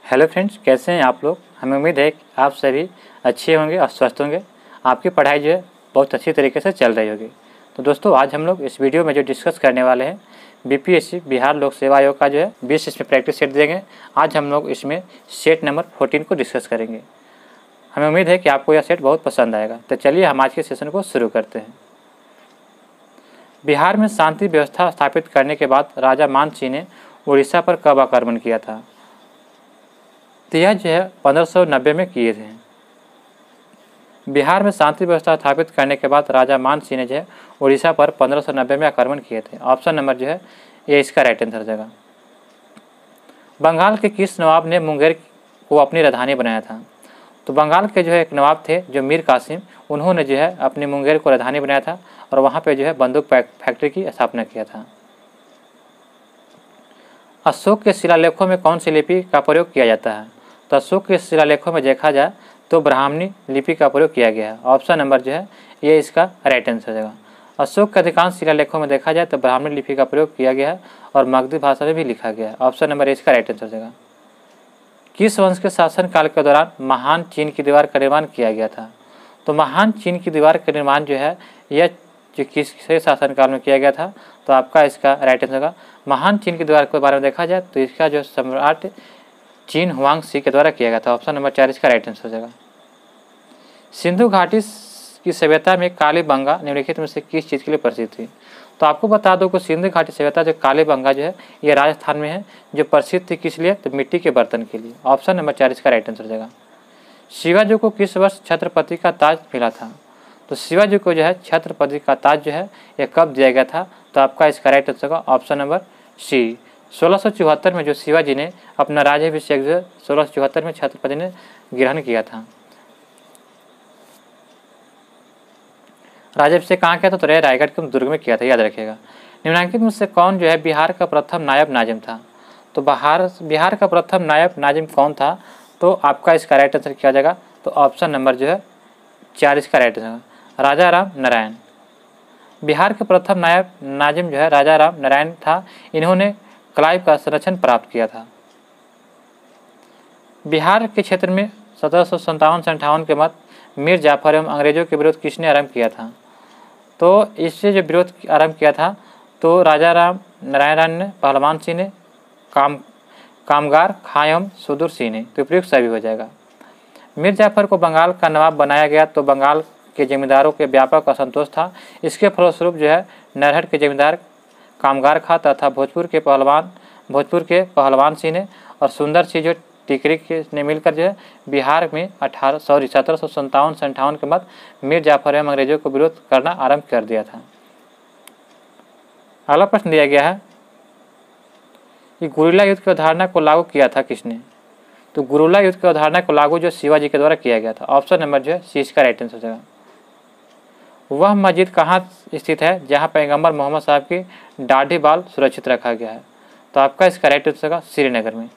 Hello friends, कैसे हैं आप लोग। हमें उम्मीद है कि आप सभी अच्छे होंगे और स्वस्थ होंगे। आपकी पढ़ाई जो है बहुत अच्छी तरीके से चल रही होगी। तो दोस्तों, आज हम लोग इस वीडियो में जो डिस्कस करने वाले हैं बीपीएससी बिहार लोक सेवा आयोग का जो है 20 इसमें प्रैक्टिस सेट देंगे। आज हम लोग इसमें सेट नंबर 14 को डिस्कस करेंगे। हमें उम्मीद है कि आपको यह सेट बहुत पसंद आएगा। तो चलिए हम आज के सेशन को शुरू करते हैं। बिहार में शांति व्यवस्था स्थापित करने के बाद राजा मान सिंह ने उड़ीसा पर कब आक्रमण किया था। तो यह जो है 1590 में किए थे। बिहार में शांति व्यवस्था स्थापित करने के बाद राजा मान सिंह ने जो है उड़ीसा पर 1590 में आक्रमण किए थे। ऑप्शन नंबर जो है ये इसका राइट आंसर हो जाएगा। बंगाल के किस नवाब ने मुंगेर को अपनी राजधानी बनाया था। तो बंगाल के जो है एक नवाब थे जो मीर कासिम, उन्होंने जो है अपनी मुंगेर को राजधानी बनाया था और वहाँ पे जो है बंदूक फैक्ट्री की स्थापना किया था। अशोक के शिलालेखों में कौन सी लिपि का प्रयोग किया जाता है। तो अशोक के शिलालेखों में देखा जाए तो ब्राह्मणी लिपि का प्रयोग किया गया है। ऑप्शन नंबर जो है ये इसका राइट आंसर हो जाएगा। अशोक के अधिकांश शिलालेखों में देखा जाए तो ब्राह्मणी लिपि का प्रयोग किया गया है और मगधी भाषा में भी लिखा गया है। ऑप्शन नंबर इसका राइट आंसर हो जाएगा। किस वंश के शासनकाल के दौरान महान चीन की दीवार का निर्माण किया गया था। तो महान चीन की दीवार का निर्माण जो है यह जो किसके शासनकाल में किया गया था। तो आपका इसका राइट आंसर होगा महान चीन की दीवार के बारे में देखा जाए तो इसका जो सम्राट चीन हुआंगशी के द्वारा किया गया था। ऑप्शन नंबर 4 इसका राइट आंसर हो जाएगा। सिंधु घाटी की सभ्यता में कालीबंगा निम्नलिखित में से किस चीज़ के लिए प्रसिद्ध थी। तो आपको बता दो कि सिंधु घाटी सभ्यता जो कालीबंगा जो है ये राजस्थान में है, जो प्रसिद्ध थी किस लिए, तो मिट्टी के बर्तन के लिए। ऑप्शन नंबर 4 इसका राइट आंसर हो जाएगा। शिवाजी को किस वर्ष छत्रपति का ताज मिला था। तो शिवाजी को जो है छत्रपति का ताज जो है यह कब दिया गया था। तो आपका इसका राइट आंसर होगा ऑप्शन नंबर सी। 1674 में जो शिवाजी ने अपना राज्याभिषेक जो है 1674 में छत्रपति ने ग्रहण किया था। राज्याभिषेक कहाँ किया था, तो रायगढ़ के दुर्ग में किया था, याद रखिएगा। निम्नलिखित में से कौन जो है बिहार का प्रथम नायब नाजिम था। तो बिहार का प्रथम नायब नाजिम कौन था। तो आपका इसका राइट आंसर किया जाएगा। तो ऑप्शन नंबर जो है 4 इसका राइट आंसर राजा राम नारायण। बिहार के प्रथम नायब नाजिम जो है राजा राम नारायण था। इन्होंने क्लाइव का संरक्षण प्राप्त किया था। बिहार के क्षेत्र में 1757 से 58 के मध्य मीर जाफर एवं अंग्रेजों के विरोध किसने आरंभ किया था। तो इससे जो विरोध आरंभ किया था तो राजा राम नारायण ने, पहलवान सिंह ने, कामगार खां एवं सुदूर सिंह ने। तो उपयुक्त सभी हो जाएगा। मीर जाफर को बंगाल का नवाब बनाया गया तो बंगाल के जमींदारों के व्यापक असंतोष था। इसके फलस्वरूप जो है नरहट के जमींदार कामगार खां तथा भोजपुर के पहलवान सिंह ने और सुंदर सिंह जो टिकरी के ने मिलकर जो है बिहार में 1757 से 58 के मध्य मीर जाफर एवं अंग्रेजों को विरोध करना आरंभ कर दिया था। अगला प्रश्न दिया गया है कि गुरिल्ला युद्ध की अवधारणा को लागू किया था किसने। तो गुरिल्ला युद्ध की अवधारणा को लागू जो शिवाजी के द्वारा किया गया था। ऑप्शन नंबर जो है सी इसका राइट आंसर हो जाएगा। वह मस्जिद कहाँ स्थित है जहाँ पैगंबर मोहम्मद साहब की दाढ़ी बाल सुरक्षित रखा गया है। तो आपका इसका राइट आंसर होगा श्रीनगर में।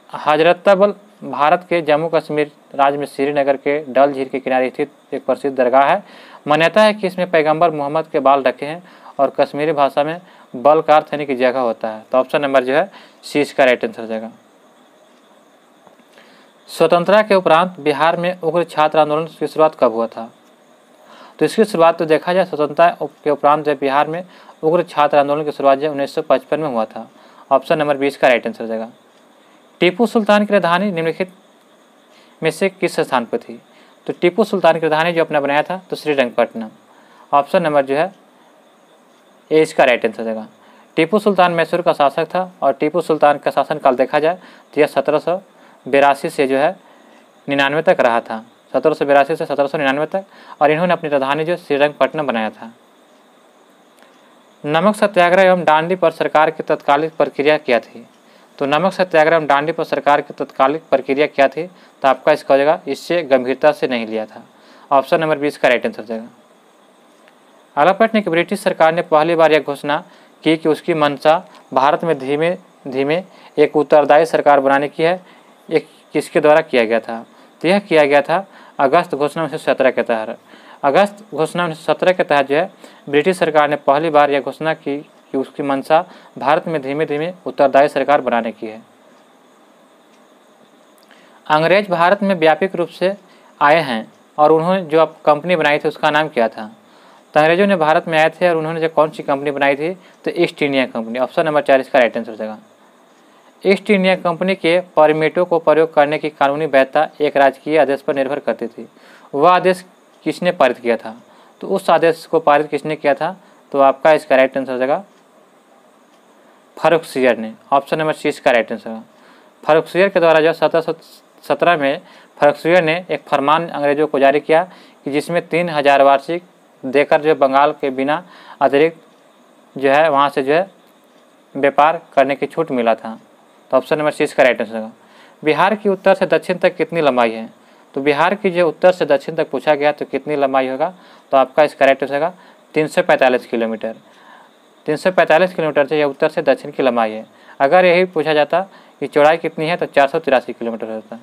हजरतबल भारत के जम्मू कश्मीर राज्य में श्रीनगर के डल झील के किनारे स्थित एक प्रसिद्ध दरगाह है। मान्यता है कि इसमें पैगंबर मोहम्मद के बाल रखे हैं और कश्मीरी भाषा में बल का अर्थ होने की जगह होता है। तो ऑप्शन नंबर जो है सी इसका राइट आंसर हो जाएगा। स्वतंत्रता के उपरांत बिहार में उग्र छात्र आंदोलन की शुरुआत कब हुआ था। तो इसकी शुरुआत तो देखा जाए स्वतंत्रता के उपरांत जब बिहार में उग्र छात्र आंदोलन की शुरुआत जो 1955 में हुआ था। ऑप्शन नंबर 20 का राइट आंसर हो जाएगा। टीपू सुल्तान की राजधानी निम्नलिखित में से किस स्थान पर थी। तो टीपू सुल्तान की राजधानी जो अपना बनाया था तो श्रीरंगपट्टनम। ऑप्शन नंबर जो है ये इसका राइट आंसर हो जाएगा। टीपू सुल्तान मैसूर का शासक था और टीपू सुल्तान का शासनकाल देखा जाए तो यह 1782 से जो है 99 तक रहा था। 1782 से 1799 तक, और इन्होंने अपनी राजधानी जो श्रीरंगपट्टनम बनाया था। नमक सत्याग्रह एवं डांडी पर सरकार की तत्कालिक प्रक्रिया क्या थी। तो नमक सत्याग्रह एवं डांडी पर सरकार की तत्कालिक प्रक्रिया क्या थी। तो आपका इसका हो जाएगा इससे गंभीरता से नहीं लिया था। ऑप्शन नंबर 20 का राइट आंसर हो जाएगा। अगला प्रश्न कि ब्रिटिश सरकार ने पहली बार यह घोषणा की कि उसकी मंशा भारत में धीमे धीमे एक उत्तरदायी सरकार बनाने की है। एक किसके द्वारा किया गया था। तो यह किया गया था अगस्त घोषणा 1917 के तहत। अगस्त घोषणा 1917 के तहत जो है ब्रिटिश सरकार ने पहली बार यह घोषणा की कि उसकी मंशा भारत में धीमे धीमे उत्तरदायी सरकार बनाने की है। अंग्रेज भारत में व्यापक रूप से आए हैं और उन्होंने जो अब कंपनी बनाई थी उसका नाम क्या था? तो अंग्रेजों ने भारत में आए थे और उन्होंने जो कौन सी कंपनी बनाई थी? तो east India company. Option number 4 इसका राइट आंसर हो जाएगा। ईस्ट इंडिया कंपनी के परमिटों को प्रयोग करने की कानूनी वैधता एक राजकीय आदेश पर निर्भर करती थी। वह आदेश किसने पारित किया था? तो उस आदेश को पारित किसने किया था? तो आपका इसका राइट आंसर हो जाएगा फारुखसियर ने। ऑप्शन नंबर सी इसका राइट आंसर होगा। फारुखसियर के द्वारा जो 1717 में फारुखसियर ने एक फरमान अंग्रेजों को जारी किया कि जिसमें 3000 वार्षिक देकर जो बंगाल के बिना अतिरिक्त जो है वहाँ से जो है व्यापार करने की छूट मिला था। तो ऑप्शन नंबर सी इसका राइट आंसर होगा। बिहार की उत्तर से दक्षिण तक कितनी लंबाई है? तो बिहार की जो उत्तर से दक्षिण तक पूछा गया तो कितनी लंबाई होगा? तो आपका इसका राइट आंसर होगा 345 किलोमीटर। 345 किलोमीटर से यह उत्तर से दक्षिण की लंबाई है। अगर यही पूछा जाता कि चौड़ाई कितनी है तो 483 किलोमीटर होता।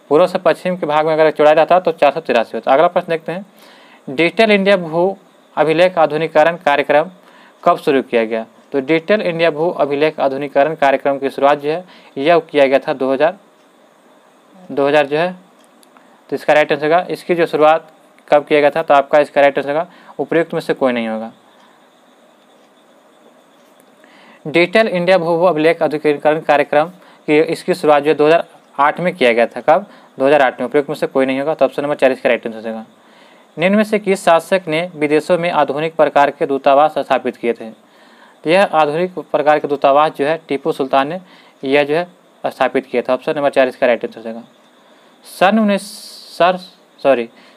पूर्व से पश्चिम के भाग में अगर चौड़ाई रहता तो 483 होता। अगला प्रश्न देखते हैं, डिजिटल इंडिया भू अभिलेख आधुनिकीकरण कार्यक्रम कब शुरू किया गया? तो डिजिटल इंडिया भू अभिलेख आधुनिकीकरण कार्यक्रम की शुरुआत जो है यह किया गया था 2000 जो है। तो इसका राइट आंसर होगा, इसकी जो शुरुआत कब किया गया था? तो आपका इसका राइट आंसर होगा उपयुक्त में से कोई नहीं होगा। डिजिटल इंडिया भू अभिलेख आधुनिकीकरण कार्यक्रम की इसकी शुरुआत जो 2008 में किया गया था। कब? 2008 में। उपयुक्त में से कोई नहीं होगा। तो ऑप्शन नंबर 4 इसका राइट आंसर होगा। निम्न में से किस शासक ने विदेशों में आधुनिक प्रकार के दूतावास स्थापित किए थे? तो यह आधुनिक प्रकार के दूतावास जो है टीपू सुल्तान ने यह जो है स्थापित किया था। ऑप्शन नंबर 4 इसका राइट आंसर होगा।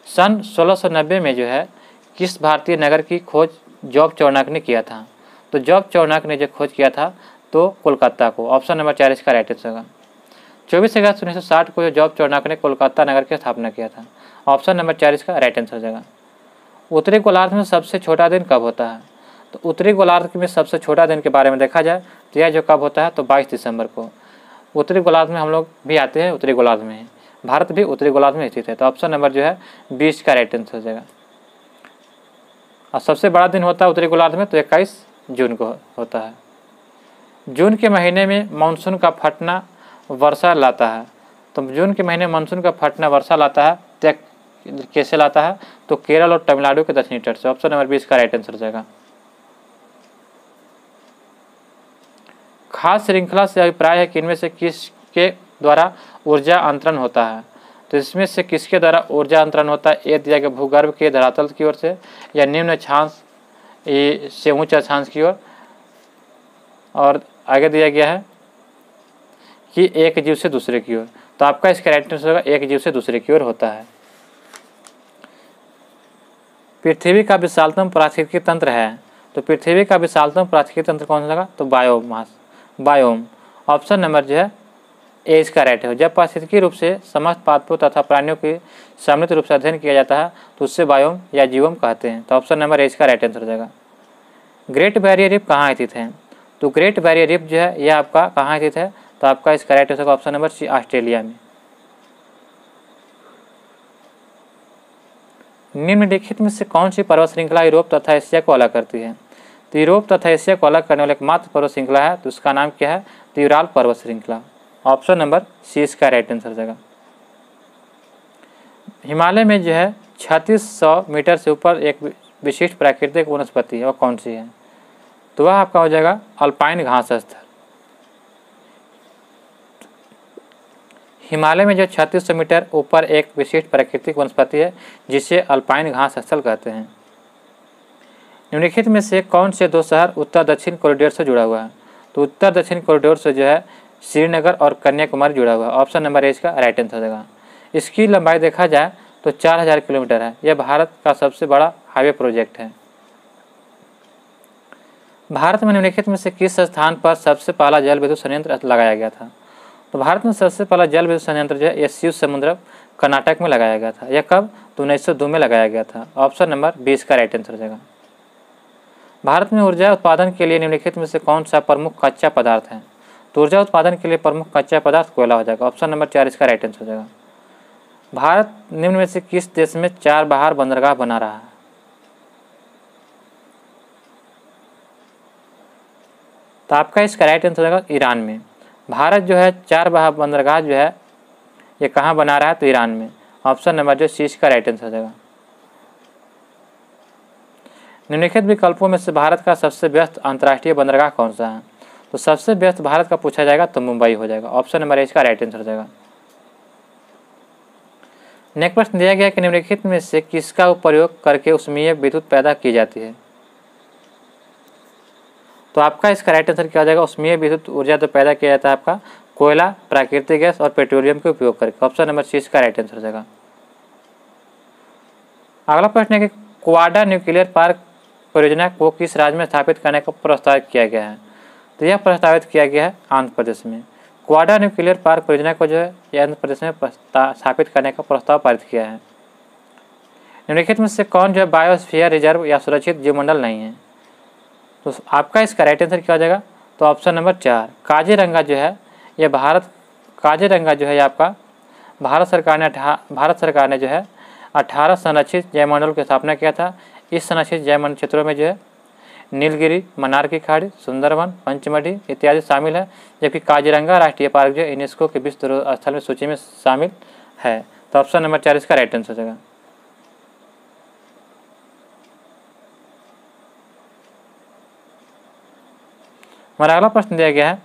सन 1690 में जो है किस भारतीय नगर की खोज जॉब चौनाक ने किया था? तो जॉब चौनाक ने जो खोज किया था तो कोलकाता को। ऑप्शन नंबर 4 इसका राइट आंसर होगा। 24 अगस्त 1960 को जो जॉब चौनाक ने कोलकाता नगर की स्थापना किया था। ऑप्शन नंबर 4 इसका राइट आंसर हो जाएगा। उत्तरी गोलार्ध में सबसे छोटा दिन कब होता है? तो उत्तरी गोलार्ध में सबसे छोटा दिन के बारे में देखा जाए तो यह जो कब होता है तो 22 दिसंबर को। उत्तरी गोलार्ध में हम लोग भी आते हैं, उत्तरी गोलार्ध में है, भारत भी उत्तरी गोलार्ध में स्थित है। तो ऑप्शन नंबर जो है 20 का राइट आंसर हो जाएगा। और सबसे बड़ा दिन होता है उत्तरी गोलार्ध में तो 21 जून को होता है। जून के महीने में मानसून का फटना वर्षा लाता है। तो जून के महीने मानसून का फटना वर्षा लाता है तो कैसे लाता है? तो केरल और तमिलनाडु के दक्षिणी तट से। ऑप्शन नंबर 20 का राइट आंसर हो जाएगा। खास श्रृंखला से अभिप्राय है कि इनमें से किसके द्वारा ऊर्जा अंतरण होता है? तो इसमें से किसके द्वारा ऊर्जा अंतरण होता है? ए दिया गया भूगर्भ के धरातल की ओर से या निम्न अक्षांश से उच्च अक्षांश की ओर, और आगे दिया गया है कि एक जीव से दूसरे की ओर। तो आपका इसका राइट आंसर होगा एक जीव से दूसरे की ओर होता है। पृथ्वी का विशालतम पारिस्थितिकी तंत्र है। तो पृथ्वी का विशालतम पारिस्थितिकी तंत्र कौन सा होगा? तो बायोम। ऑप्शन नंबर जो है ए इसका राइट है। जब पारिस्थितिकी रूप से समस्त पादपों तथा प्राणियों की सम्मिलित रूप से अध्ययन किया जाता है तो उससे बायोम या जीवम कहते हैं। तो ऑप्शन नंबर ए इसका राइट आंसर हो जाएगा। ग्रेट बैरियर रीफ कहाँ स्थित है? तो ग्रेट बैरियर रीफ जो है यह आपका कहाँ स्थित है? तो आपका इसका राइट आंसर होगा ऑप्शन नंबर सी ऑस्ट्रेलिया में। निम्नलिखित में से कौन सी पर्वत श्रृंखला यूरोप तथा एशिया को अलग करती है? तो यूरोप तथा एशिया को अलग करने वाला एकमात्र पर्वत श्रृंखला है तो उसका नाम क्या है? तो यूराल पर्वत श्रृंखला। ऑप्शन नंबर सी इसका राइट आंसर हो जाएगा। हिमालय में जो है 3600 मीटर से ऊपर एक विशिष्ट प्राकृतिक वनस्पति है, वह कौन सी है? तो वह आपका हो जाएगा अल्पाइन घास स्थल। हिमालय में जो 3600 मीटर ऊपर एक विशिष्ट प्राकृतिक वनस्पति है जिसे अल्पाइन घास स्थल कहते हैं। निम्नलिखित में से कौन से दो शहर उत्तर दक्षिण कॉरिडोर से जुड़ा हुआ है? तो उत्तर दक्षिण कॉरिडोर से जो है श्रीनगर और कन्याकुमारी जुड़ा हुआ है। ऑप्शन नंबर ए इसका राइट आंसर हो जाएगा। इसकी लंबाई देखा जाए तो 4000 किलोमीटर है। यह भारत का सबसे बड़ा हाईवे प्रोजेक्ट है। भारत में निम्नलिखित में से किस स्थान पर सबसे पहला जल विद्युत संयंत्र लगाया गया था? तो भारत में सबसे पहला जल विद्युत संयंत्र जो है यह शिव समुद्र कर्नाटक में लगाया गया था। यह कब? तो 1902 में लगाया गया था। ऑप्शन नंबर 20 का राइट आंसर हो जाएगा। भारत में ऊर्जा उत्पादन के लिए निम्नलिखित में से कौन सा प्रमुख कच्चा पदार्थ है? तो ऊर्जा उत्पादन के लिए प्रमुख कच्चा पदार्थ कोयला हो जाएगा। ऑप्शन नंबर 4 इसका राइट आंसर हो जाएगा। भारत निम्न में से किस देश में चाबहार बंदरगाह बना रहा है? तो आपका इसका राइट आंसर हो जाएगा ईरान में। भारत जो है 4 बंदरगाह जो है ये कहाँ बना रहा है, तो ईरान में। ऑप्शन नंबर जो सी इसका राइट आंसर हो जाएगा। निम्नलिखित विकल्पों में से भारत का सबसे व्यस्त अंतर्राष्ट्रीय बंदरगाह कौन सा है, तो सबसे व्यस्त भारत का पूछा जाएगा तो मुंबई हो जाएगा। ऑप्शन नंबर ए इसका राइट आंसर हो जाएगा। नेक्स्ट प्रश्न दिया गया कि निम्नलिखित में से किसका प्रयोग करके ऊष्मीय विद्युत पैदा की जाती है, तो आपका इसका राइट आंसर क्या हो जाएगा। ऊष्मीय विद्युत ऊर्जा तो पैदा किया जाता है आपका कोयला, प्राकृतिक गैस और पेट्रोलियम के उपयोग करके। ऑप्शन नंबर सी इसका राइट आंसर हो जाएगा। अगला प्रश्न है कि क्वाडा न्यूक्लियर पार्क परियोजना को किस राज्य में स्थापित करने का प्रस्ताव किया गया है, तो यह प्रस्तावित किया गया है आंध्र प्रदेश में। क्वाडा न्यूक्लियर पार्क परियोजना को जो है आंध्र प्रदेश में स्थापित करने का प्रस्ताव पारित किया है। निम्नलिखित में से कौन जो है बायोस्फीयर रिजर्व या सुरक्षित जीवमंडल नहीं है, तो आपका इसका राइट आंसर क्या हो जाएगा। तो ऑप्शन नंबर 4 काजीरंगा जो है ये काजीरंगा जो है ये आपका भारत सरकार ने जो है 18 संरक्षित जैवमंडल की स्थापना किया था। इस संरक्षित जैवमंडल क्षेत्रों में जो है नीलगिरी, मन्नार की खाड़ी, सुंदरवन, पंचमढ़ी इत्यादि शामिल है, जबकि काजीरंगा राष्ट्रीय पार्क जो यूनेस्को के विश्व धरोहर स्थल में सूची में शामिल है। तो ऑप्शन नंबर 4 इसका राइट आंसर हो जाएगा। हमारा अगला प्रश्न दिया गया है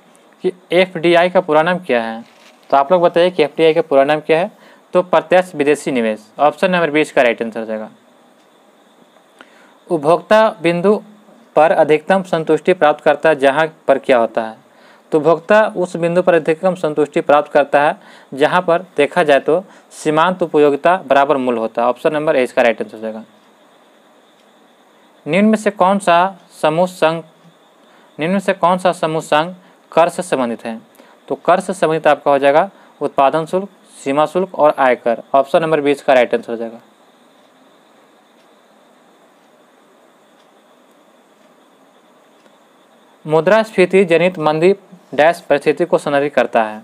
कि एफडीआई का पूरा नाम क्या है, तो आप लोग बताइए कि एफडीआई का पूरा नाम क्या है, तो प्रत्यक्ष विदेशी निवेश। ऑप्शन नंबर 20 का राइट आंसर हो जाएगा। उपभोक्ता बिंदु पर अधिकतम संतुष्टि प्राप्त करता है जहां पर क्या होता है, तो उपभोक्ता उस बिंदु पर अधिकतम संतुष्टि प्राप्त करता है जहां पर देखा जाए तो सीमांत उपयोगिता बराबर मूल्य होता है। ऑप्शन नंबर ए इसका राइट आंसर हो जाएगा। निम्न में से कौन सा समूह संघ कर से संबंधित है, तो कर से संबंधित आपका हो जाएगा उत्पादन शुल्क, सीमा शुल्क और आयकर। ऑप्शन नंबर 20 का राइट आंसर हो जाएगा। मुद्रास्फीति जनित मंदी डैश परिस्थिति को संदर्भित करता है,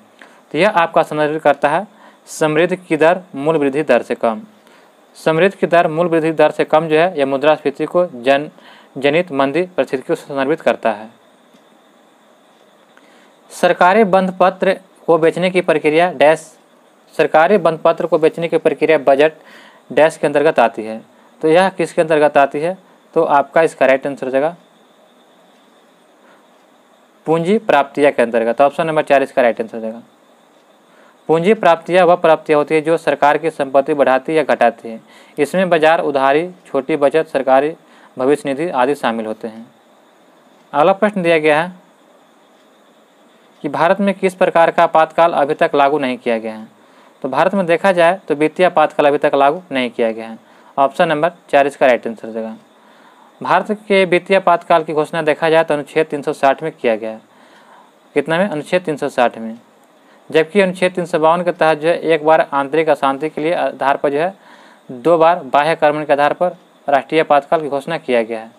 तो यह आपका संदर्भित करता है समृद्धि की दर मूल्य वृद्धि दर से कम। समृद्धि की दर मूल्य वृद्धि दर से कम जो है यह मुद्रास्फीति को जनित मंदी परिस्थिति को संदर्भित करता है। सरकारी बंध पत्र को बेचने की प्रक्रिया बजट डैश के अंतर्गत आती है, तो यह किसके अंतर्गत आती है, तो आपका इसका राइट आंसर हो जाएगा पूंजी प्राप्तियां के अंतर्गत। ऑप्शन नंबर 4 इसका राइट आंसर हो जाएगा। पूंजी प्राप्तियां वह प्राप्तियां होती है जो सरकार की संपत्ति बढ़ाती या घटाती है। इसमें बाजार उधारी, छोटी बचत, सरकारी भविष्य निधि आदि शामिल होते हैं। अगला प्रश्न दिया गया है कि भारत में किस प्रकार का आपातकाल अभी तक लागू नहीं किया गया है, तो भारत में देखा जाए तो वित्तीय आपातकाल अभी तक लागू नहीं किया गया है। ऑप्शन नंबर 4 इसका राइट आंसर हो जाएगा। भारत के वित्तीय आपातकाल की घोषणा देखा जाए तो अनुच्छेद 360 में किया गया है। कितना में, अनुच्छेद 360 में, जबकि अनुच्छेद 352 के तहत जो है एक बार आंतरिक अशांति के लिए आधार पर जो है 2 बार बाह्य कार्रवाई के आधार पर राष्ट्रीय आपातकाल की घोषणा किया गया है,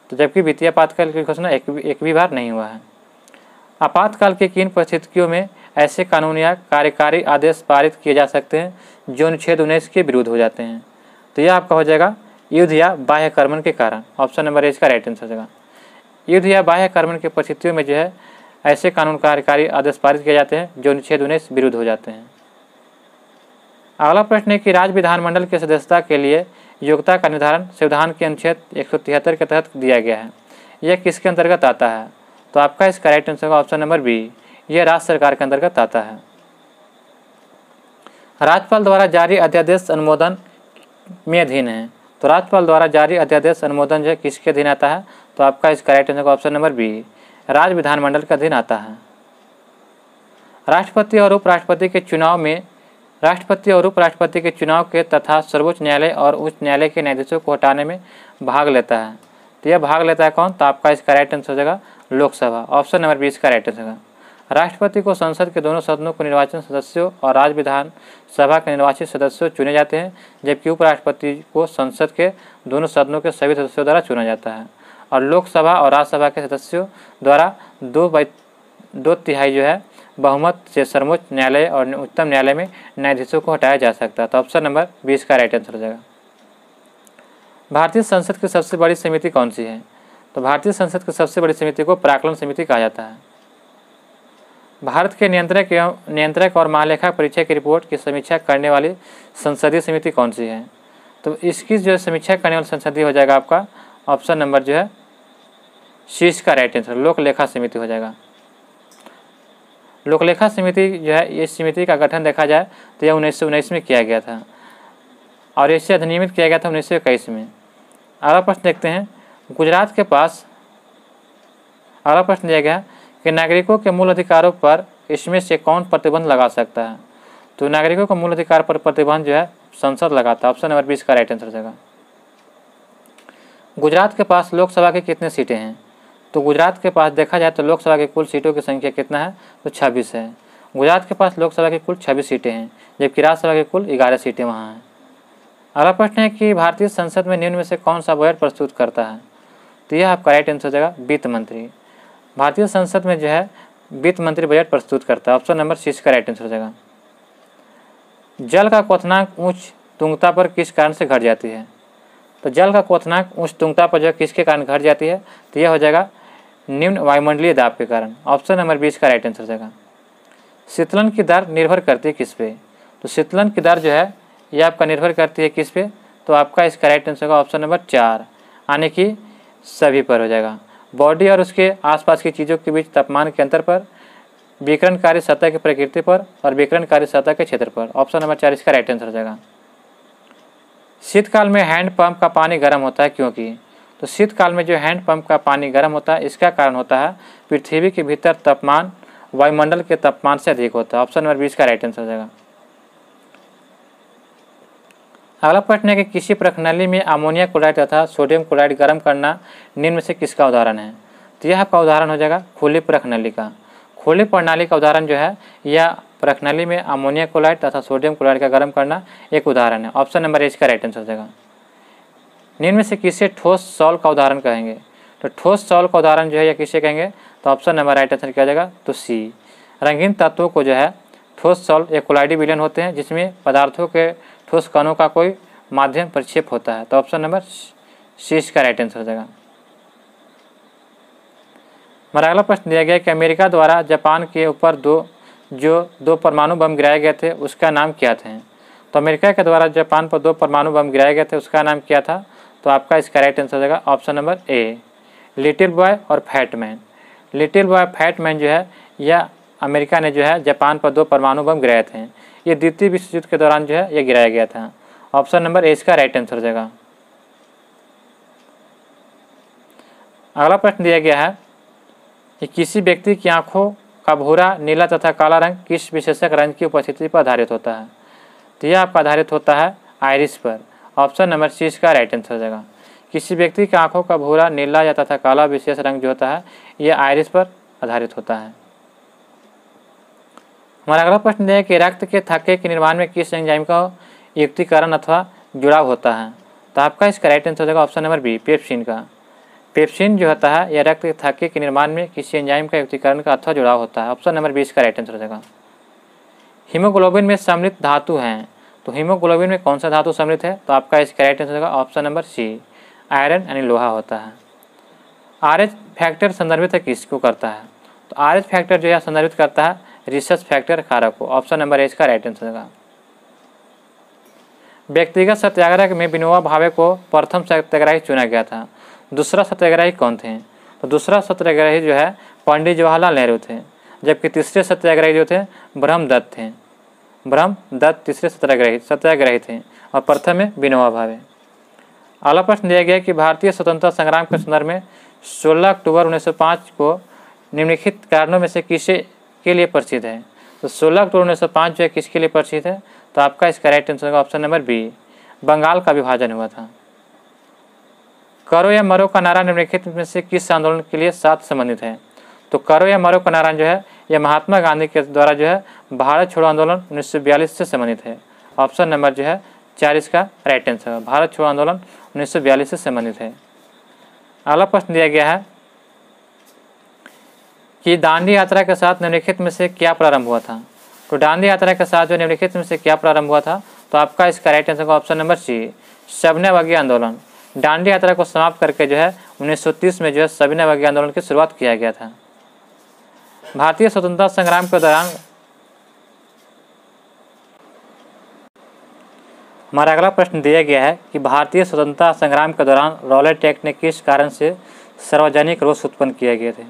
तो जबकि वित्तीय आपातकाल की घोषणा एक भी बार नहीं हुआ है। आपातकाल की किन परिस्थितियों में ऐसे कानूनी या कार्यकारी आदेश पारित किए जा सकते हैं जो अनुच्छेद 19 के विरुद्ध हो जाते हैं, तो यह आपका हो जाएगा युद्ध या बाह्य आक्रमण के कारण। ऑप्शन नंबर ए इसका राइट आंसर हो जाएगा। युद्ध या बाह्य आक्रमण की परिस्थितियों में जो है ऐसे कानून कार्यकारी आदेश पारित किए जाते हैं जो अनुच्छेद 19 विरुद्ध हो जाते हैं। अगला प्रश्न है कि राज्य विधानमंडल की सदस्यता के लिए योग्यता का निर्धारण संविधान के अनुच्छेद 173 के तहत दिया गया है, यह किसके अंतर्गत आता है, तो आपका इसका राइट आंसर होगा ऑप्शन नंबर बी, यह राज्य सरकार के अंतर्गत आता है। राज्यपाल द्वारा जारी अध्यादेश अनुमोदन में अधीन है, तो राज्यपाल द्वारा जारी अध्यादेश अनुमोदन जो है किसके अधीन आता है, तो आपका इसका right answer option number B, राज्य विधानमंडल के अधीन आता है। राष्ट्रपति और उपराष्ट्रपति के चुनाव के तथा सर्वोच्च न्यायालय और उच्च न्यायालय के न्यायाधीशों को हटाने में भाग लेता है, तो यह भाग लेता है कौन, तो आपका इसका राइट आंसर हो जाएगा लोकसभा। ऑप्शन नंबर 20 का राइट आंसर होगा। राष्ट्रपति को संसद के दोनों सदनों को निर्वाचित सदस्यों और राज्य विधानसभा के निर्वाचित सदस्यों चुने जाते हैं, जबकि उपराष्ट्रपति को संसद के दोनों सदनों के सभी सदस्यों द्वारा चुना जाता है और लोकसभा और राज्यसभा के सदस्यों द्वारा 2/3 जो है बहुमत से सर्वोच्च न्यायालय और उच्चतम न्यायालय में न्यायाधीशों को हटाया जा सकता है, तो ऑप्शन नंबर 20 का राइट आंसर हो जाएगा। भारतीय संसद की सबसे बड़ी समिति कौन सी है, तो भारतीय संसद की सबसे बड़ी समिति को प्राक्कलन समिति कहा जाता है। भारत के नियंत्रक और महालेखा परीक्षक की रिपोर्ट की समीक्षा करने वाली संसदीय समिति कौन सी है? तो इसकी जो समीक्षा करने वाली संसदीय हो जाएगा आपका ऑप्शन नंबर जो है सी इसका राइट आंसर, लोक लेखा समिति हो जाएगा। लोक लेखा समिति जो है, इस समिति का गठन देखा जाए तो यह 1919 में किया गया था और इसे अधिनियमित किया गया था 1921 में। अगला प्रश्न देखते हैं, गुजरात के पास अगला प्रश्न दिया गया कि नागरिकों के मूल अधिकारों पर इसमें से कौन प्रतिबंध लगा सकता है? तो नागरिकों के मूल अधिकार पर प्रतिबंध जो है संसद लगाता है। ऑप्शन नंबर 20 का राइट आंसर हो जाएगा। गुजरात के पास लोकसभा की कितनी सीटें हैं? तो गुजरात के पास देखा जाए तो लोकसभा की कुल सीटों की संख्या कितना है? तो 26 है। गुजरात के पास लोकसभा की कुल 26 सीटें हैं, जबकि राज्यसभा की कुल 11 सीटें वहाँ हैं। अगला प्रश्न है कि भारतीय संसद में निम्न में से कौन सा बजट प्रस्तुत करता है? तो यह आपका राइट आंसर हो जाएगा वित्त मंत्री। भारतीय संसद में जो है वित्त मंत्री बजट प्रस्तुत करता है। ऑप्शन नंबर 6 का राइट आंसर हो जाएगा। जल का क्वथनांक उच्च तुंगता पर किस कारण से घट जाती है? तो जल का क्वथनांक उच्च तुंगता पर जो किसके कारण घट जाती है? तो यह हो जाएगा निम्न वायुमंडलीय दाब के कारण। ऑप्शन नंबर 20 का राइट आंसर हो जाएगा। शीतलन की दर निर्भर करती है किस पे? तो शीतलन की दर जो है यह आपका निर्भर करती है किस पे? तो आपका इसका राइट आंसर होगा ऑप्शन नंबर 4 यानी कि सभी पर हो जाएगा। बॉडी और उसके आसपास की चीज़ों के बीच तापमान के अंतर पर, विकिरणकारी सतह की प्रकृति पर और विकिरणकारी सतह के क्षेत्र पर। ऑप्शन नंबर 4 इसका राइट आंसर हो जाएगा। शीतकाल में हैंडपंप का पानी गर्म होता है क्योंकि? तो शीतकाल में जो हैंडपंप का पानी गर्म होता है इसका कारण होता है पृथ्वी के भीतर तापमान वायुमंडल के तापमान से अधिक होता है। ऑप्शन नंबर 20 का राइट आंसर हो जाएगा। अगला प्रश्न है कि किसी प्रणाली में अमोनिया क्लोराइड तथा सोडियम क्लोराइड गर्म करना निम्न में से किसका उदाहरण है? तो यह आपका उदाहरण हो जाएगा खुली प्रणाली का। खुली प्रणाली का उदाहरण जो है यह प्रणाली में अमोनिया क्लोराइड तथा सोडियम क्लोराइड का गर्म करना एक उदाहरण है। ऑप्शन नंबर 1 का राइट आंसर हो जाएगा। निम्न में से किसे ठोस सॉल का उदाहरण कहेंगे? तो ठोस सॉल का उदाहरण जो है यह किसे कहेंगे? तो ऑप्शन नंबर राइट आंसर क्या हो जाएगा? तो सी। रंगीन तत्वों को जो है ठोस सॉल एक कोलाइडी विलयन होते हैं जिसमें पदार्थों के ठोस कणों का कोई माध्यम प्रक्षेप होता है। तो ऑप्शन नंबर सी इसका राइट आंसर हो जाएगा। हमारा अगला प्रश्न दिया गया कि अमेरिका द्वारा जापान के ऊपर दो परमाणु बम गिराए गए थे उसका नाम क्या थे? तो अमेरिका के द्वारा जापान पर 2 परमाणु बम गिराए गए थे उसका नाम क्या था? तो आपका इसका राइट आंसर हो जाएगा option number A, little boy और fat man. Little boy fat man जो है यह अमेरिका ने जो है जापान पर 2 परमाणु बम गिराए थे। ये द्वितीय विश्व युद्ध के दौरान जो है यह गिराया गया था। ऑप्शन नंबर ए इसका राइट आंसर हो जाएगा। अगला प्रश्न दिया गया है कि किसी व्यक्ति की आंखों का भूरा, नीला तथा काला रंग किस विशेषक रंग की उपस्थिति पर आधारित होता है? तो यह आपका आधारित होता है आइरिस पर। ऑप्शन नंबर सी इसका राइट आंसर हो जाएगा। किसी व्यक्ति की आंखों का भूरा, नीला या तथा काला विशेष रंग जो होता है यह आइरिस पर आधारित होता है। हमारा अगला प्रश्न दिया है कि रक्त के थक्के के निर्माण में किस एंजाइम का युक्तिकरण अथवा जुड़ाव होता है? तो आपका इसका राइट आंसर हो जाएगा ऑप्शन नंबर बी, पेप्सिन का। पेप्सिन जो होता है यह रक्त के थक्के के निर्माण में किसी एंजाइम का युक्तिकरण का अथवा जुड़ाव होता है। ऑप्शन नंबर 20 का राइट आंसर हो जाएगा। हीमोग्लोबिन में सम्मिलित धातु हैं, तो हीमोग्लोबिन में कौन सा धातु सम्मिलित है? तो आपका इसका राइट आंसर होगा ऑप्शन नंबर सी, आयरन यानी लोहा होता है। RH फैक्टर संदर्भित है किसको करता है? तो RH फैक्टर जो है संदर्भित करता है रिसर्च फैक्टर कारक को। ऑप्शन नंबर ए इसका राइट आंसर होगा। व्यक्तिगत सत्याग्रह में विनोबा भावे को प्रथम सत्याग्रही चुना गया था। दूसरा सत्याग्रही कौन थे? तो दूसरा सत्याग्रही जो है पंडित जवाहरलाल नेहरू थे, जबकि तीसरे सत्याग्रही जो थे ब्रह्मदत्त थे। ब्रह्मदत्त तीसरे सत्याग्रही थे और प्रथम में विनोबा भावे। अगला प्रश्न दिया गया कि भारतीय स्वतंत्रता संग्राम के संदर्भ में 16 अक्टूबर 1905 को निम्नलिखित कारणों में से किसे के लिए प्रसिद्ध है? तो 16 अक्टूबर 1905 जो है किसके लिए प्रसिद्ध है? तो आपका इसका राइट आंसर होगा ऑप्शन नंबर बी, बंगाल का विभाजन हुआ था। करो या मरो का नारा निम्नलिखित में से किस आंदोलन के लिए साथ संबंधित है? तो करो या मरो का नारा जो है यह महात्मा गांधी के द्वारा जो है भारत छोड़ो आंदोलन 1942 से संबंधित है। ऑप्शन नंबर जो है 4 इसका राइट आंसर है, भारत छोड़ो आंदोलन 1942 से संबंधित है। अगला प्रश्न दिया गया है कि दांडी यात्रा के साथ निम्नलिखित में से क्या प्रारंभ हुआ था? तो दांडी यात्रा के साथ जो निम्नलिखित में से क्या प्रारंभ हुआ था? तो आपका इसका राइट आंसर होगा ऑप्शन नंबर सी, सविनय अवज्ञा आंदोलन। दांडी यात्रा को समाप्त करके जो है 1930 में जो है सविनय अवज्ञा आंदोलन की शुरुआत किया गया था। भारतीय स्वतंत्रता संग्राम के दौरान हमारा अगला प्रश्न दिया गया है कि भारतीय स्वतंत्रता संग्राम के दौरान रॉलेट एक्ट ने किस कारण से सार्वजनिक रोष उत्पन्न किए गए थे।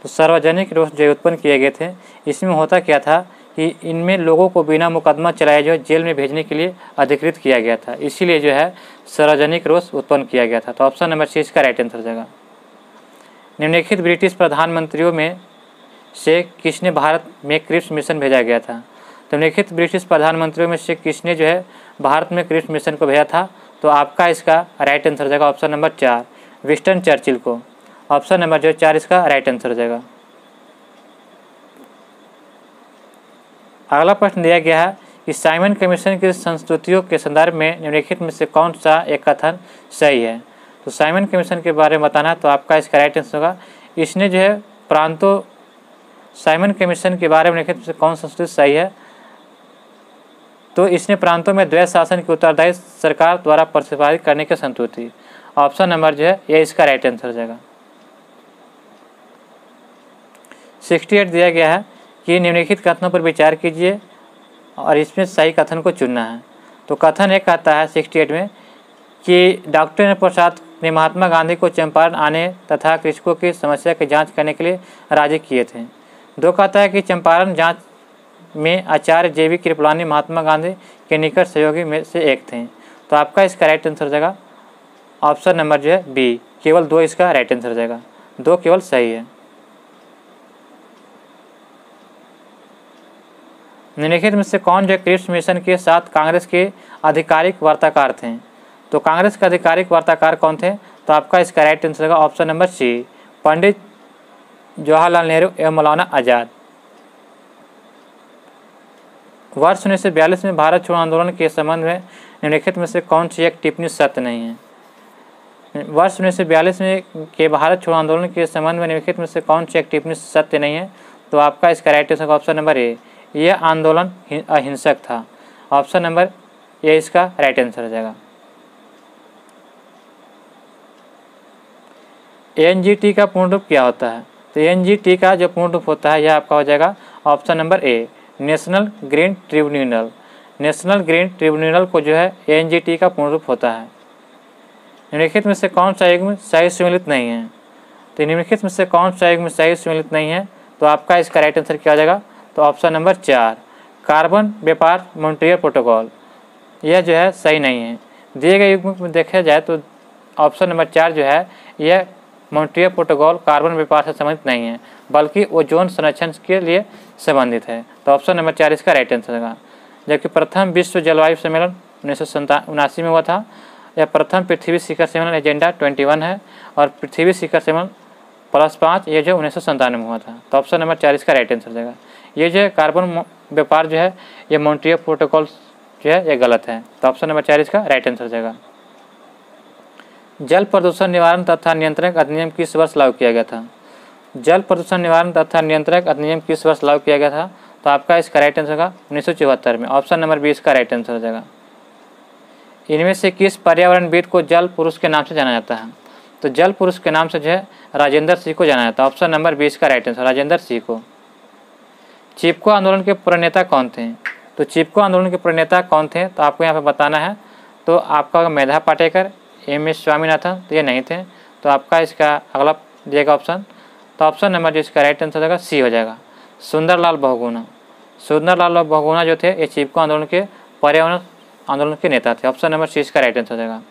तो सार्वजनिक रोष जो उत्पन्न किए गए थे, इसमें होता क्या था कि इनमें लोगों को बिना मुकदमा चलाए जो है जेल में भेजने के लिए अधिकृत किया गया था, इसीलिए जो है सार्वजनिक रोष उत्पन्न किया गया था। तो ऑप्शन नंबर सी इसका राइट आंसर हो जाएगा। निम्नलिखित ब्रिटिश प्रधानमंत्रियों में से किसने भारत में क्रिप्स मिशन भेजा गया था। तो निम्नलिखित ब्रिटिश प्रधानमंत्रियों में से किसने जो है भारत में क्रिप्स मिशन को भेजा था। तो आपका इसका राइट आंसर हो जाएगा ऑप्शन नंबर 4 विंस्टन चर्चिल को। ऑप्शन नंबर जो 4 इसका राइट आंसर हो जाएगा। अगला प्रश्न दिया गया है कि साइमन कमीशन की संस्तुतियों के संदर्भ में निम्नलिखित में से कौन सा एक कथन सही है। तो साइमन कमीशन के बारे में बताना है, तो आपका इसका राइट आंसर होगा इसने जो है प्रांतों साइमन कमीशन के बारे में निम्नलिखित में से कौन संस्तुति सही है। तो इसने प्रांतों में द्वैत शासन की उत्तरदायी सरकार द्वारा प्रतिपादित करने की संस्तुति। ऑप्शन नंबर जो है ये इसका राइट आंसर हो जाएगा। 68 दिया गया है कि निम्नलिखित कथनों पर विचार कीजिए और इसमें सही कथन को चुनना है। तो कथन एक आता है 68 में कि डॉक्टर नरेंद्र प्रसाद ने महात्मा गांधी को चंपारण आने तथा कृषकों की समस्या की जांच करने के लिए राजी किए थे। 2 कहता है कि चंपारण जांच में आचार्य JV कृपलानी महात्मा गांधी के निकट सहयोगी में से एक थे। तो आपका इसका राइट आंसर हो जाएगा ऑप्शन नंबर जो है बी, केवल 2 इसका राइट आंसर हो जाएगा, 2 केवल सही है। निम्नलिखित में से कौन जो क्रिप्स मिशन के साथ कांग्रेस के आधिकारिक वार्ताकार थे। तो कांग्रेस के आधिकारिक वार्ताकार कौन थे। तो आपका इसका राइट आंसर होगा option number C Pandit Jawaharlal Nehru एवं मौलाना आज़ाद। वर्ष 1942 में भारत छोड़ो आंदोलन के संबंध में निम्नलिखित में से कौन सी एक टिप्पणी सत्य नहीं है। वर्ष 1942 में के भारत छोड़ो आंदोलन के संबंध में निम्नलिखित में से कौन सी एक टिप्पणी सत्य नहीं है। तो आपका इसका राइट आंसर ऑप्शन नंबर ए, यह आंदोलन अहिंसक था। ऑप्शन नंबर ए इसका राइट आंसर हो जाएगा। NGT का पूर्ण रूप क्या होता है। तो NGT का जो पूर्ण रूप होता है यह आपका हो जाएगा ऑप्शन नंबर ए, national green tribunal. National green tribunal को जो है NGT का पूर्ण रूप होता है। निम्नलिखित में से कौन सा युग्म सही सम्मिलित नहीं है। तो निम्नलिखित में से कौन सा युग्म सही सम्मिलित नहीं है। तो आपका इसका राइट आंसर क्या हो जाएगा। तो ऑप्शन नंबर 4 कार्बन व्यापार मॉन्ट्रियल प्रोटोकॉल, यह जो है सही नहीं है। दिए गए युग्म में देखा जाए तो ऑप्शन नंबर 4 जो है यह मॉन्ट्रियल प्रोटोकॉल कार्बन व्यापार से संबंधित नहीं है, बल्कि ओजोन संरक्षण के लिए संबंधित है। तो ऑप्शन नंबर 4 इसका राइट आंसर होगा। जबकि प्रथम विश्व जलवायु सम्मेलन 1979 में हुआ था। यह प्रथम पृथ्वी शिखर सम्मेलन एजेंडा 21 है और पृथ्वी शिखर सम्मेलन +5 ये जो 1997 में हुआ था। तो ऑप्शन नंबर 4 इसका राइट आंसर हो जाएगा। ये जो कार्बन व्यापार जो है ये मॉन्ट्रियल प्रोटोकॉल जो है ये गलत है। तो ऑप्शन नंबर 4 इसका राइट आंसर हो जाएगा। जल प्रदूषण निवारण तथा नियंत्रण अधिनियम किस वर्ष लागू किया गया था। जल प्रदूषण निवारण तथा नियंत्रण अधिनियम किस वर्ष लागू किया गया था। तो आपका इसका राइट आंसर होगा 1974 में। ऑप्शन नंबर 20 का राइट आंसर हो जाएगा। इनमें से किस पर्यावरणविद को जल पुरुष के नाम से जाना जाता है। तो जल पुरुष के नाम से जो है राजेंद्र सिंह को जाना जाता है। ऑप्शन नंबर 20 का राइट आंसर राजेंद्र सिंह को। चिपको आंदोलन के प्रणेता कौन थे। तो चिपको आंदोलन के प्रणेता कौन थे तो आपको यहाँ पे बताना है। तो आपका मेधा पाटेकर, MS स्वामीनाथन, तो ये नहीं थे। तो आपका इसका अगला दिएगा ऑप्शन। तो ऑप्शन नंबर जो इसका राइट आंसर होगा सी हो जाएगा सुंदरलाल बहुगुणा। सुंदरलाल बहुगुणा जो थे ये चिपको आंदोलन के पर्यावरण आंदोलन के नेता थे। ऑप्शन नंबर सी इसका राइट आंसर हो जाएगा।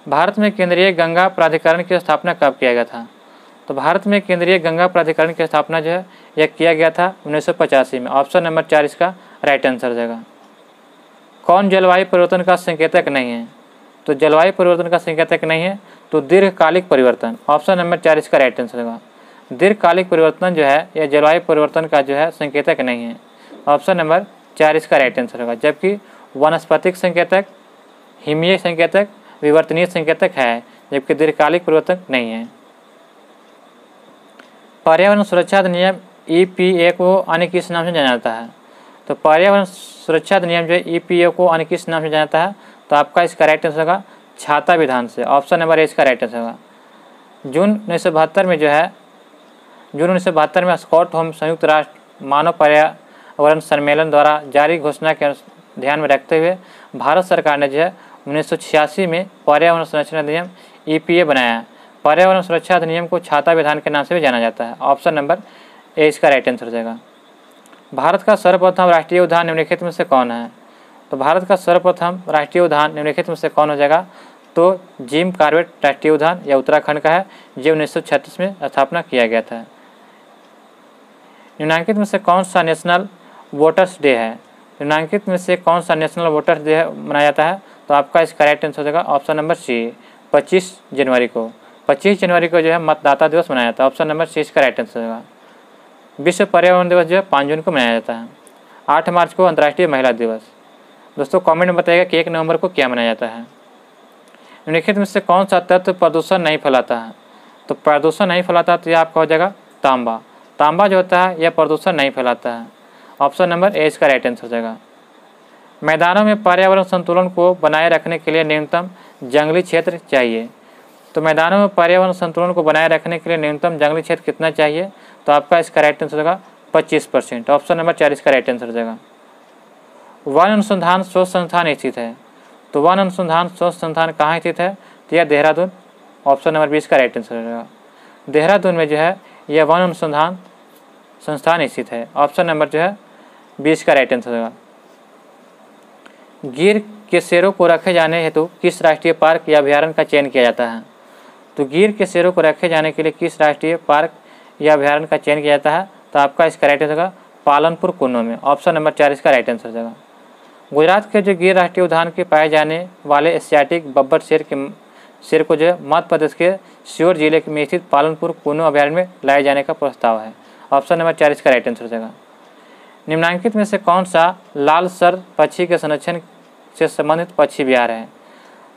भारत में केंद्रीय गंगा प्राधिकरण की स्थापना कब किया गया था। तो भारत में केंद्रीय गंगा प्राधिकरण की स्थापना जो है यह किया गया था 1985 में। ऑप्शन नंबर 4 इसका राइट आंसर हो जाएगा। कौन जलवायु परिवर्तन का संकेतक नहीं है। तो जलवायु परिवर्तन का संकेतक नहीं है तो दीर्घकालिक परिवर्तन। ऑप्शन नंबर 4 इसका राइट आंसर होगा। दीर्घकालिक परिवर्तन जो है यह जलवायु परिवर्तन का जो है संकेतक नहीं है। ऑप्शन नंबर 4 इसका राइट आंसर होगा। जबकि वनस्पतिक संकेतक, हिमीय संकेतक, विवर्तनीय संकेतक है, जबकि दीर्घकालिक परिवर्तन नहीं है। पर्यावरण सुरक्षा अधिनियम EPA को अन्य किस नाम से जाना जाता है। तो पर्यावरण सुरक्षा अधिनियम जो है EPA को अन्य किस नाम से जाना जाता है। तो आपका इसका राइट आंसर होगा छाता विधान से। ऑप्शन नंबर ए इसका राइट आंसर होगा। जून 1972 में जो है जून 1972 में स्टॉकहोम संयुक्त राष्ट्र मानव पर्यावरण सम्मेलन द्वारा जारी घोषणा के ध्यान में रखते हुए भारत सरकार ने जो है 1986 में पर्यावरण संरक्षण अधिनियम EPA बनाया। पर्यावरण सुरक्षा अधिनियम को छाता विधान के नाम से भी जाना जाता है। ऑप्शन नंबर ए इसका राइट आंसर हो जाएगा। भारत का सर्वप्रथम राष्ट्रीय उद्यान निम्नलिखित में से कौन है? तो भारत का सर्वप्रथम राष्ट्रीय उद्यान निम्नलिखित में से कौन हो जाएगा? तो जिम कॉर्बेट राष्ट्रीय उद्यान या उत्तराखंड का है, जो 1936 में स्थापना किया गया था। निम्नलिखित में से कौन सा नेशनल वोटर्स डे है? निम्नलिखित में से कौन सा नेशनल वोटर्स डे मनाया जाता है? तो आपका इसका राइट आंसर हो जाएगा ऑप्शन नंबर सी 25 जनवरी को। 25 जनवरी को जो है मतदाता दिवस मनाया जाता है। ऑप्शन नंबर सी इसका राइट आंसर होगा। विश्व पर्यावरण दिवस जो है 5 जून को मनाया जाता है। 8 मार्च को अंतर्राष्ट्रीय महिला दिवस। दोस्तों कमेंट में बताइएगा कि 1 नवंबर को क्या मनाया जाता है। निम्नलिखित में से कौन सा तत्व प्रदूषण नहीं फैलाता है? तो प्रदूषण नहीं फैलाता तो यह आपका हो जाएगा तांबा। तांबा जो होता है यह प्रदूषण नहीं फैलाता है। ऑप्शन नंबर ए इसका राइट आंसर हो जाएगा। मैदानों में पर्यावरण संतुलन को बनाए रखने के लिए न्यूनतम जंगली क्षेत्र चाहिए। तो मैदानों में पर्यावरण संतुलन को बनाए रखने के लिए न्यूनतम जंगली क्षेत्र कितना चाहिए? तो आपका इसका राइट आंसर होगा 25%। ऑप्शन नंबर 4 इसका राइट आंसर हो जाएगा। वन अनुसंधान शोध संस्थान स्थित है। तो वन अनुसंधान शोध संस्थान कहाँ स्थित है? तो यह देहरादून। ऑप्शन नंबर 20 का राइट आंसर हो जाएगा। देहरादून में जो है यह वन अनुसंधान संस्थान स्थित है। ऑप्शन नंबर जो है 20 का राइट आंसर होगा। गिर के शेरों को रखे जाने हेतु किस राष्ट्रीय पार्क या अभ्यारण्य का चयन किया जाता है? तो गिर के शेरों को रखे जाने के लिए किस राष्ट्रीय पार्क या अभ्यारण्य का चयन किया जाता है? तो आपका इसका राइट आंसर होगा पालनपुर कुन्नो में। ऑप्शन नंबर 4 इसका राइट आंसर हो जाएगा। गुजरात के जो गिर राष्ट्रीय उद्यान के पाए जाने वाले एशियाटिक बब्बर शेर को जो है मध्य प्रदेश के सीहोर जिले में स्थित पालनपुर कुन्नो अभ्यारण्य में लाए जाने का प्रस्ताव है। ऑप्शन नंबर 4 इसका राइट आंसर हो जाएगा। निम्नलिखित में से कौन सा लालसर पक्षी के संरक्षण से संबंधित पक्षी विहार है?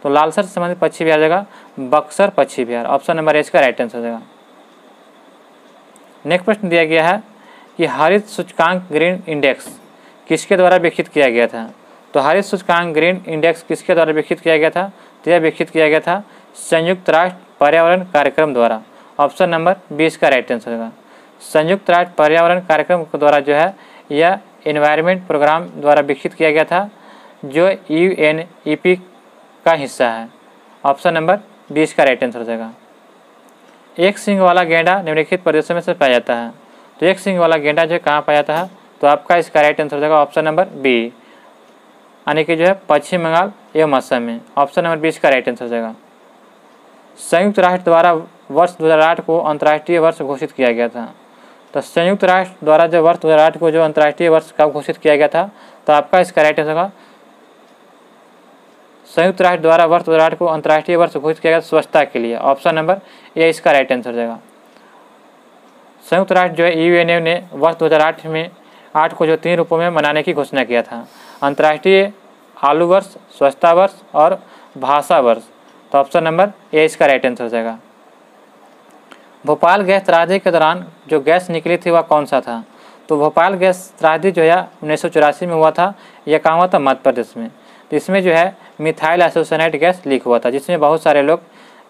तो लालसर से संबंधित पक्षी विहार जगह बक्सर पक्षी विहार। ऑप्शन नंबर ए इसका राइट आंसर हो जाएगा। नेक्स्ट प्रश्न दिया गया है कि हरित सूचकांक ग्रीन इंडेक्स किसके द्वारा विकसित किया गया था? तो हरित सूचकांक ग्रीन इंडेक्स किसके द्वारा विकसित किया गया था? तो यह विकसित किया गया था संयुक्त राष्ट्र पर्यावरण कार्यक्रम द्वारा। ऑप्शन नंबर 20 का राइट आंसर होगा। संयुक्त राष्ट्र पर्यावरण कार्यक्रम के द्वारा जो है यह एनवायरनमेंट प्रोग्राम द्वारा विकसित किया गया था, जो UNEP का हिस्सा है। ऑप्शन नंबर 20 का राइट आंसर हो जाएगा। एक सींग वाला गेंडा निम्नलिखित प्रदेशों में से पाया जाता है। तो एक सींग वाला गेंडा जो कहाँ पाया जाता है? तो आपका इसका राइट आंसर हो जाएगा ऑप्शन नंबर बी, यानी कि जो है पश्चिम बंगाल एवं असम में। ऑप्शन नंबर 20 का राइट आंसर हो जाएगा। संयुक्त राष्ट्र द्वारा वर्ष 2008 को अंतर्राष्ट्रीय वर्ष घोषित किया गया था। तो संयुक्त राष्ट्र द्वारा जो वर्ष 2008 को जो अंतर्राष्ट्रीय वर्ष कब घोषित किया गया था? तो आपका इसका राइट आंसर होगा संयुक्त राष्ट्र द्वारा वर्ष 2008 को अंतर्राष्ट्रीय वर्ष घोषित किया गया स्वच्छता के लिए। ऑप्शन नंबर ए इसका राइट आंसर हो जाएगा। संयुक्त राष्ट्र जो है UNEP ने वर्ष 2008 को जो 3 रूपों में मनाने की घोषणा किया था, अंतर्राष्ट्रीय आलू वर्ष, स्वच्छता वर्ष और भाषा वर्ष। तो ऑप्शन नंबर ए इसका राइट आंसर हो जाएगा। भोपाल गैस त्रासदी के दौरान जो गैस निकली थी वह कौन सा था? तो भोपाल गैस त्रासदी जो है 1984 में हुआ था। यह कहाँ हुआ था? मध्य प्रदेश में। तो इसमें जो है मिथाइल आइसोसाइनेट गैस लीक हुआ था, जिसमें बहुत सारे लोग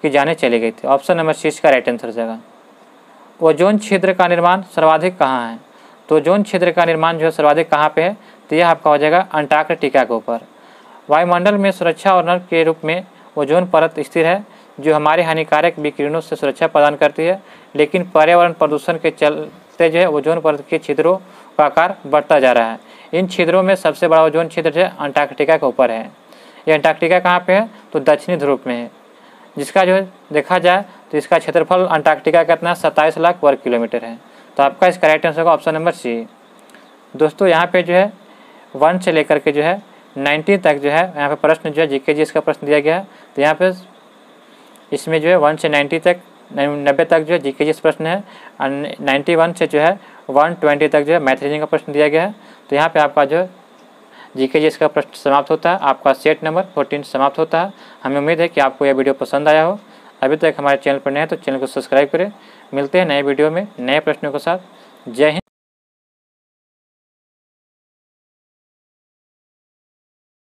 की जानें चली गई थी। ऑप्शन नंबर 6 का राइट आंसर हो जाएगा। ओजोन छिद्र का निर्माण सर्वाधिक कहाँ है? तो ओजोन छिद्र का निर्माण जो है सर्वाधिक कहाँ पे है? तो यह आपका हो जाएगा अंटार्कटिका के ऊपर। वायुमंडल में सुरक्षा और के रूप में ओजोन परत स्थिर है, जो हमारे हानिकारक विकिरणों से सुरक्षा प्रदान करती है। लेकिन पर्यावरण प्रदूषण के चलते जो है ओजोन परत के छिद्रों का आकार बढ़ता जा रहा है। इन छिद्रों में सबसे बड़ा ओजोन छिद्र जो है अंटार्कटिका के ऊपर है। यह अंटार्कटिका कहाँ पे है? तो दक्षिणी ध्रुव में है, जिसका जो है देखा जाए तो इसका क्षेत्रफल अंटार्कटिका का कितना 27 लाख वर्ग किलोमीटर है। तो आपका इसका राइट आंसर होगा ऑप्शन नंबर सी। दोस्तों यहाँ पे जो है 1 से लेकर के जो है 90 तक जो है यहाँ पे प्रश्न जो है GK का प्रश्न दिया गया है। तो यहाँ पे इसमें जो है 1 से 90 तक 90 तक जो है GK प्रश्न है, और 91 से जो है 120 तक जो है मैथ रीजनिंग का प्रश्न दिया गया है। तो यहाँ पे आपका जो है GK का प्रश्न समाप्त होता है, आपका सेट नंबर 14 समाप्त होता है। हमें उम्मीद है कि आपको यह वीडियो पसंद आया हो। अभी तक हमारे चैनल पर नए हैं तो चैनल को सब्सक्राइब करें। मिलते हैं नए वीडियो में नए प्रश्नों के साथ। जय हिंद।